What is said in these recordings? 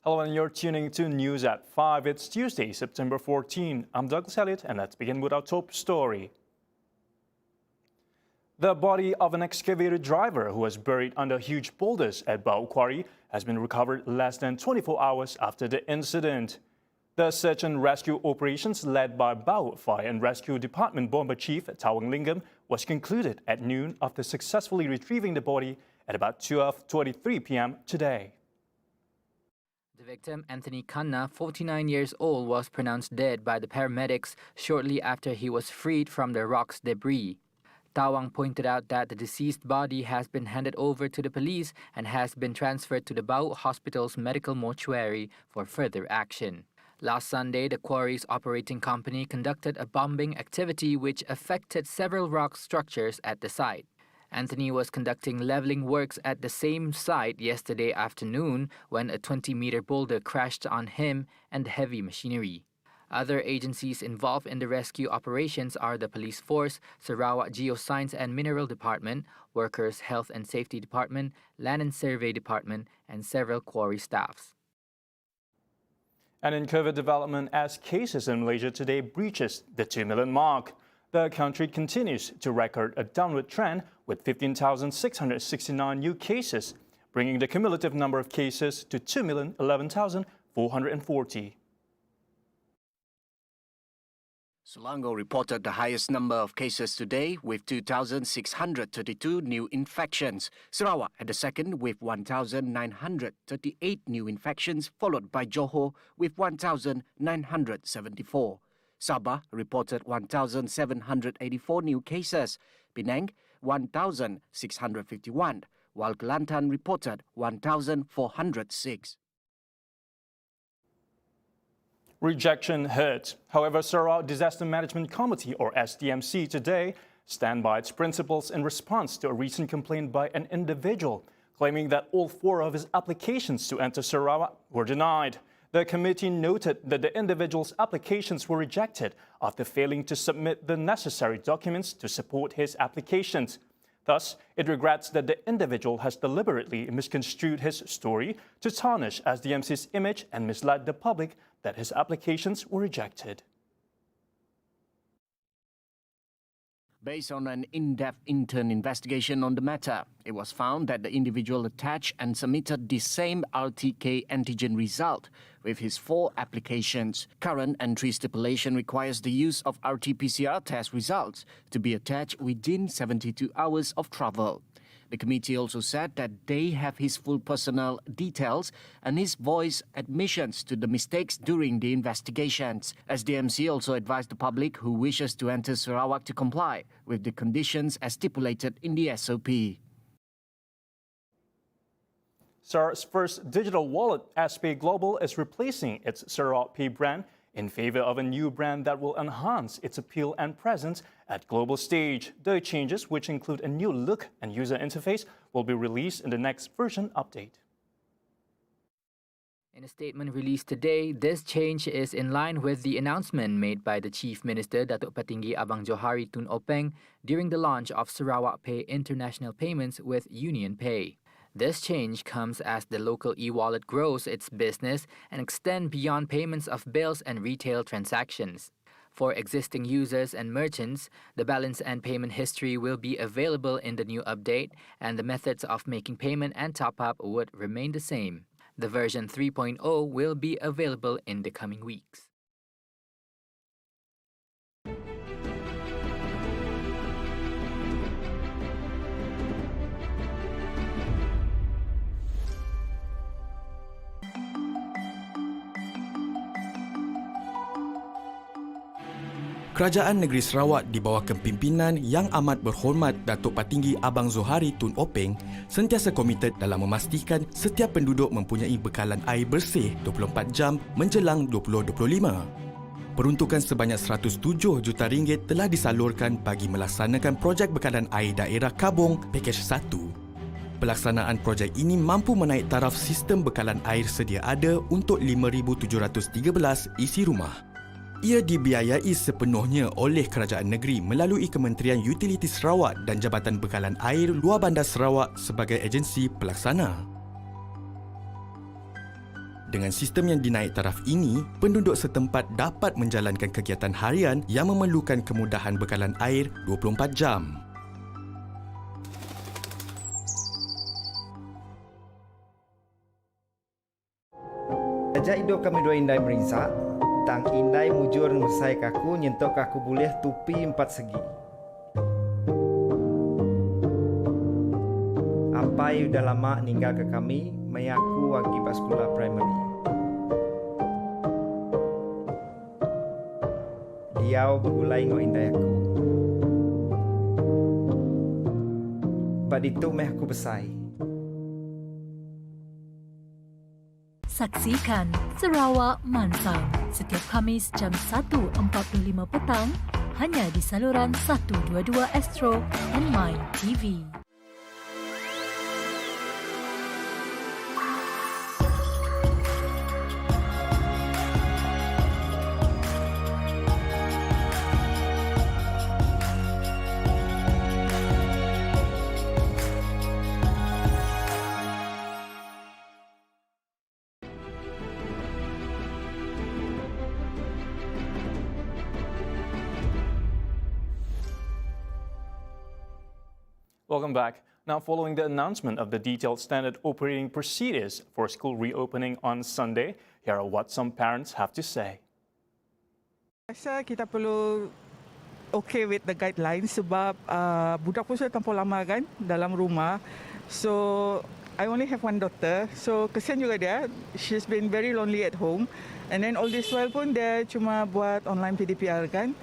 Hello, and you're tuning to News at 5. It's Tuesday, September 14. I'm Douglas Elliott, and let's begin with our top story. The body of an excavator driver who was buried under huge boulders at Bau Quarry has been recovered less than 24 hours after the incident. The search and rescue operations led by Bau Fire and Rescue Department Bomber Chief Tawang Lingam was concluded at noon after successfully retrieving the body at about 12:23 p.m. today. The victim, Anthony Khanna, 49 years old, was pronounced dead by the paramedics shortly after he was freed from the rock's debris. Tawang pointed out that the deceased body has been handed over to the police and has been transferred to the Bau Hospital's medical mortuary for further action. Last Sunday, the quarry's operating company conducted a bombing activity which affected several rock structures at the site. Anthony was conducting leveling works at the same site yesterday afternoon when a 20-meter boulder crashed on him and heavy machinery. Other agencies involved in the rescue operations are the Police Force, Sarawak Geoscience and Mineral Department, Workers' Health and Safety Department, Land and Survey Department, and several quarry staffs. And in COVID development, as cases in Malaysia today breaches the 2 million mark, the country continues to record a downward trend with 15,669 new cases, bringing the cumulative number of cases to 2,011,440. Selangor reported the highest number of cases today with 2,632 new infections. Sarawak had the second with 1,938 new infections, followed by Johor with 1,974. Sabah reported 1,784 new cases, Penang 1,651, while Kelantan reported 1,406. Rejection hurts. However, Sarawak Disaster Management Committee, or SDMC, today stand by its principles in response to a recent complaint by an individual claiming that all 4 of his applications to enter Sarawak were denied. The committee noted that the individual's applications were rejected after failing to submit the necessary documents to support his applications. Thus, it regrets that the individual has deliberately misconstrued his story to tarnish SDMC's image and misled the public that his applications were rejected. Based on an in-depth intern investigation on the matter, it was found that the individual attached and submitted the same RTK antigen result with his 4 applications. Current entry stipulation requires the use of RT-PCR test results to be attached within 72 hours of travel. The committee also said that they have his full personal details and his voice admissions to the mistakes during the investigations. SDMC also advised the public who wishes to enter Sarawak to comply with the conditions as stipulated in the SOP. Sarawak's first digital wallet, SPay Global, is replacing its Sarawak Pay brand in favor of a new brand that will enhance its appeal and presence at global stage. The changes, which include a new look and user interface, will be released in the next version update. In a statement released today, this change is in line with the announcement made by the Chief Minister Datuk Petinggi Abang Johari Tun Openg during the launch of Sarawak Pay international payments with Union Pay. This change comes as the local e-wallet grows its business and extends beyond payments of bills and retail transactions. For existing users and merchants, the balance and payment history will be available in the new update, and the methods of making payment and top-up would remain the same. The version 3.0 will be available in the coming weeks. Kerajaan Negeri Sarawak di bawah kepimpinan Yang Amat Berhormat Datuk Patinggi Abang Johari Tun Openg sentiasa komited dalam memastikan setiap penduduk mempunyai bekalan air bersih 24 jam menjelang 2025. Peruntukan sebanyak 107 juta ringgit telah disalurkan bagi melaksanakan projek bekalan air daerah Kabong Pakej 1. Pelaksanaan projek ini mampu menaik taraf sistem bekalan air sedia ada untuk 5,713 isi rumah. Ia dibiayai sepenuhnya oleh kerajaan negeri melalui Kementerian Utiliti Sarawak dan Jabatan Bekalan Air Luar Bandar Sarawak sebagai agensi pelaksana. Dengan sistem yang dinaik taraf ini, penduduk setempat dapat menjalankan kegiatan harian yang memerlukan kemudahan bekalan air 24 jam. Sejak hidup kami dua indai merinsak, tang indai mujur mesai kaku nyentok kaku boleh tupi 4 segi. Apai udah lama ninggal ke kami, mayaku wagi pas sekolah primary. Diau bergulai ngok indai aku. Bad itu meh aku besai. Saksikan Sarawak Mansang setiap Khamis jam 1.45 petang hanya di saluran 122 Astro dan My TV. Welcome back. Now, following the announcement of the detailed standard operating procedures for school reopening on Sunday, here are what some parents have to say. Rasa kita perlu okay with the guidelines sebab budak pun sudah terlampau lama kan dalam rumah. So I only have one daughter. So kesian juga dia. She's been very lonely at home. And then all this while pun dia cuma buat online PDPR kan.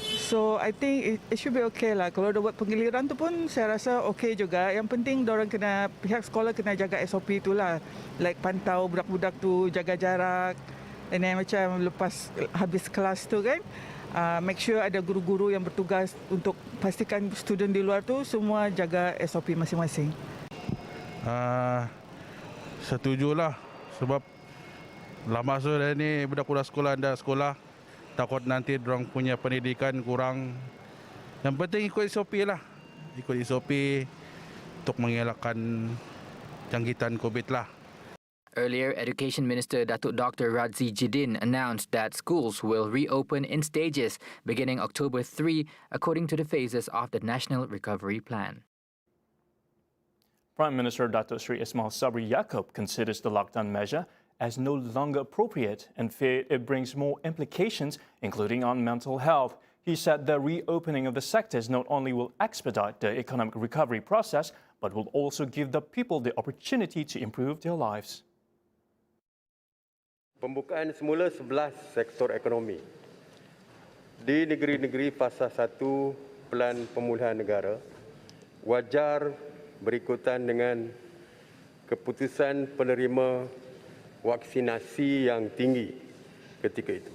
So I think it should be okay lah. Kalau dia buat penggiliran tu pun saya rasa okay juga. Yang penting diorang kena, pihak sekolah kena jaga SOP tu lah. Like pantau budak-budak tu, jaga jarak. And then macam lepas habis kelas tu kan, make sure ada guru-guru yang bertugas untuk pastikan student di luar tu semua jaga SOP masing-masing. Setujulah sebab lama sudah ni budak-budak sekolah anda sekolah. Takut nanti dorang punya pendidikan kurang. Yang penting ikut SOP lah. Ikut SOP untuk mengelakkan jangkitan COVID lah. Earlier, Education Minister Datuk Dr. Radzi Jidin announced that schools will reopen in stages beginning October 3 according to the phases of the National Recovery Plan. Prime Minister Datuk Sri Ismail Sabri Yaakob considers the lockdown measure as no longer appropriate and feared it brings more implications, including on mental health. He said the reopening of the sectors not only will expedite the economic recovery process, but will also give the people the opportunity to improve their lives. Pembukaan semula 11 sektor ekonomi di negeri-negeri fasa 1 Pelan Pemulihan Negara wajar berikutan dengan keputusan penerima vaksinasi yang tinggi ketika itu.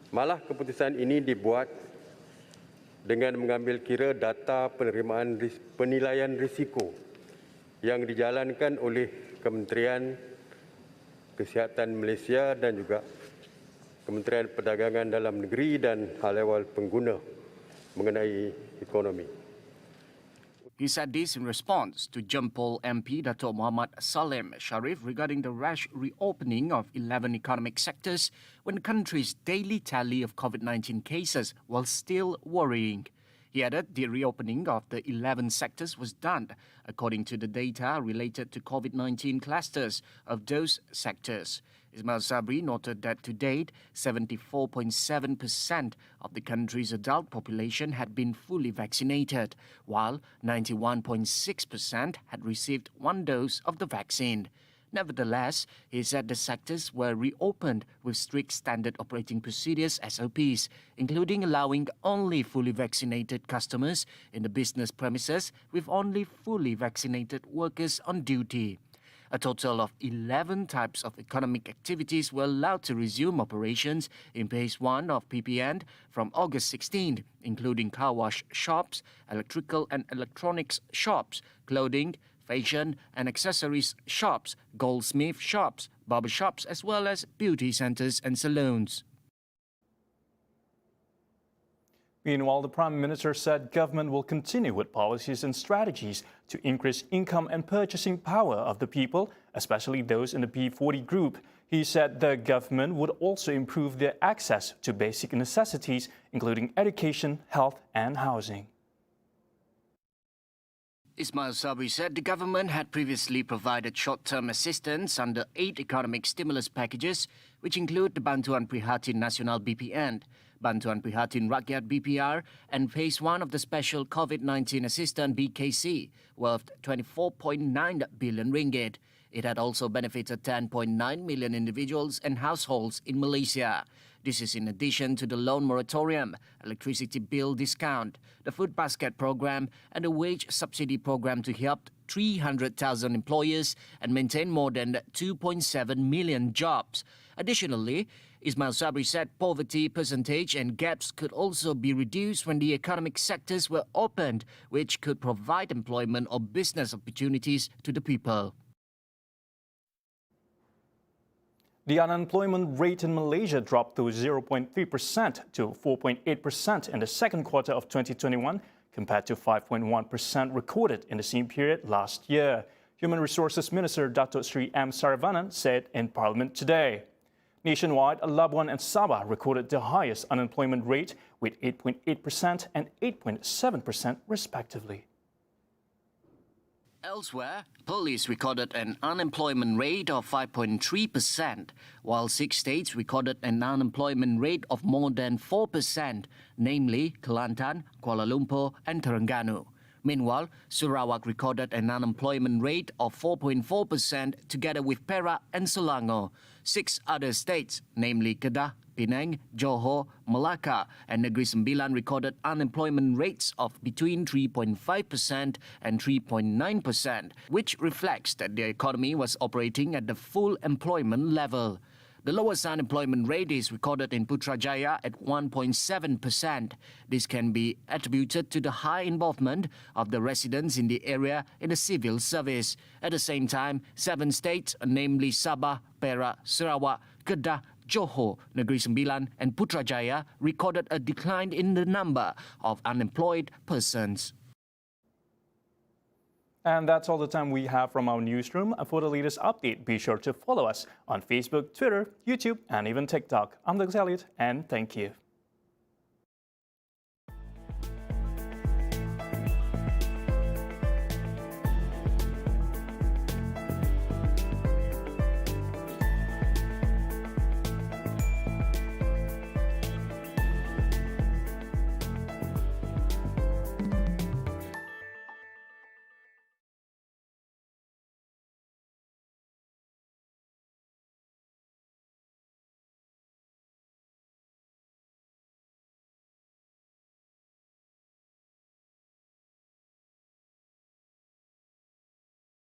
Malah keputusan ini dibuat dengan mengambil kira data penilaian risiko yang dijalankan oleh Kementerian Kesihatan Malaysia dan juga Kementerian Perdagangan Dalam Negeri dan Hal Ehwal Pengguna mengenai ekonomi. He said this in response to Jempol MP Datuk Muhammad Salim Sharif regarding the rash reopening of 11 economic sectors when the country's daily tally of COVID-19 cases was still worrying. He added the reopening of the 11 sectors was done according to the data related to COVID-19 clusters of those sectors. Ismail Sabri noted that to date, 74.7% of the country's adult population had been fully vaccinated, while 91.6% had received one dose of the vaccine. Nevertheless, he said the sectors were reopened with strict standard operating procedures SOPs, including allowing only fully vaccinated customers in the business premises with only fully vaccinated workers on duty. A total of 11 types of economic activities were allowed to resume operations in Phase 1 of PPN from August 16, including car wash shops, electrical and electronics shops, clothing, fashion and accessories shops, goldsmith shops, barber shops, as well as beauty centers and salons. Meanwhile, the Prime Minister said government will continue with policies and strategies to increase income and purchasing power of the people, especially those in the P40 group. He said the government would also improve their access to basic necessities, including education, health and housing. Ismail Sabri said the government had previously provided short-term assistance under 8 economic stimulus packages, which include the Bantuan Prihatin Nasional BPN, Bantuan Prihatin Rakyat BPR, and Phase 1 of the Special COVID-19 Assistance BKC, worth 24.9 billion ringgit. It had also benefited 10.9 million individuals and households in Malaysia. This is in addition to the loan moratorium, electricity bill discount, the food basket program, and the wage subsidy program to help 300,000 employers and maintain more than 2.7 million jobs. Additionally, Ismail Sabri said poverty percentage and gaps could also be reduced when the economic sectors were opened, which could provide employment or business opportunities to the people. The unemployment rate in Malaysia dropped to 0.3% to 4.8% in the second quarter of 2021, compared to 5.1% recorded in the same period last year. Human Resources Minister Datuk Sri M. Saravanan said in Parliament today. Nationwide, Labuan and Sabah recorded the highest unemployment rate with 8.8% and 8.7% respectively. Elsewhere, police recorded an unemployment rate of 5.3%, while 6 states recorded an unemployment rate of more than 4%, namely Kelantan, Kuala Lumpur and Terengganu. Meanwhile, Sarawak recorded an unemployment rate of 4.4% together with Perak and Selangor. 6 other states, namely Kedah, Penang, Johor, Melaka and Negeri Sembilan recorded unemployment rates of between 3.5% and 3.9%, which reflects that the economy was operating at the full employment level. The lowest unemployment rate is recorded in Putrajaya at 1.7%. This can be attributed to the high involvement of the residents in the area in the civil service. At the same time, 7 states, namely Sabah, Perak, Sarawak, Kedah, Johor, Negeri Sembilan and Putrajaya recorded a decline in the number of unemployed persons. And that's all the time we have from our newsroom. For the latest update, be sure to follow us on Facebook, Twitter, YouTube, and even TikTok. I'm Doug Elliott, and thank you.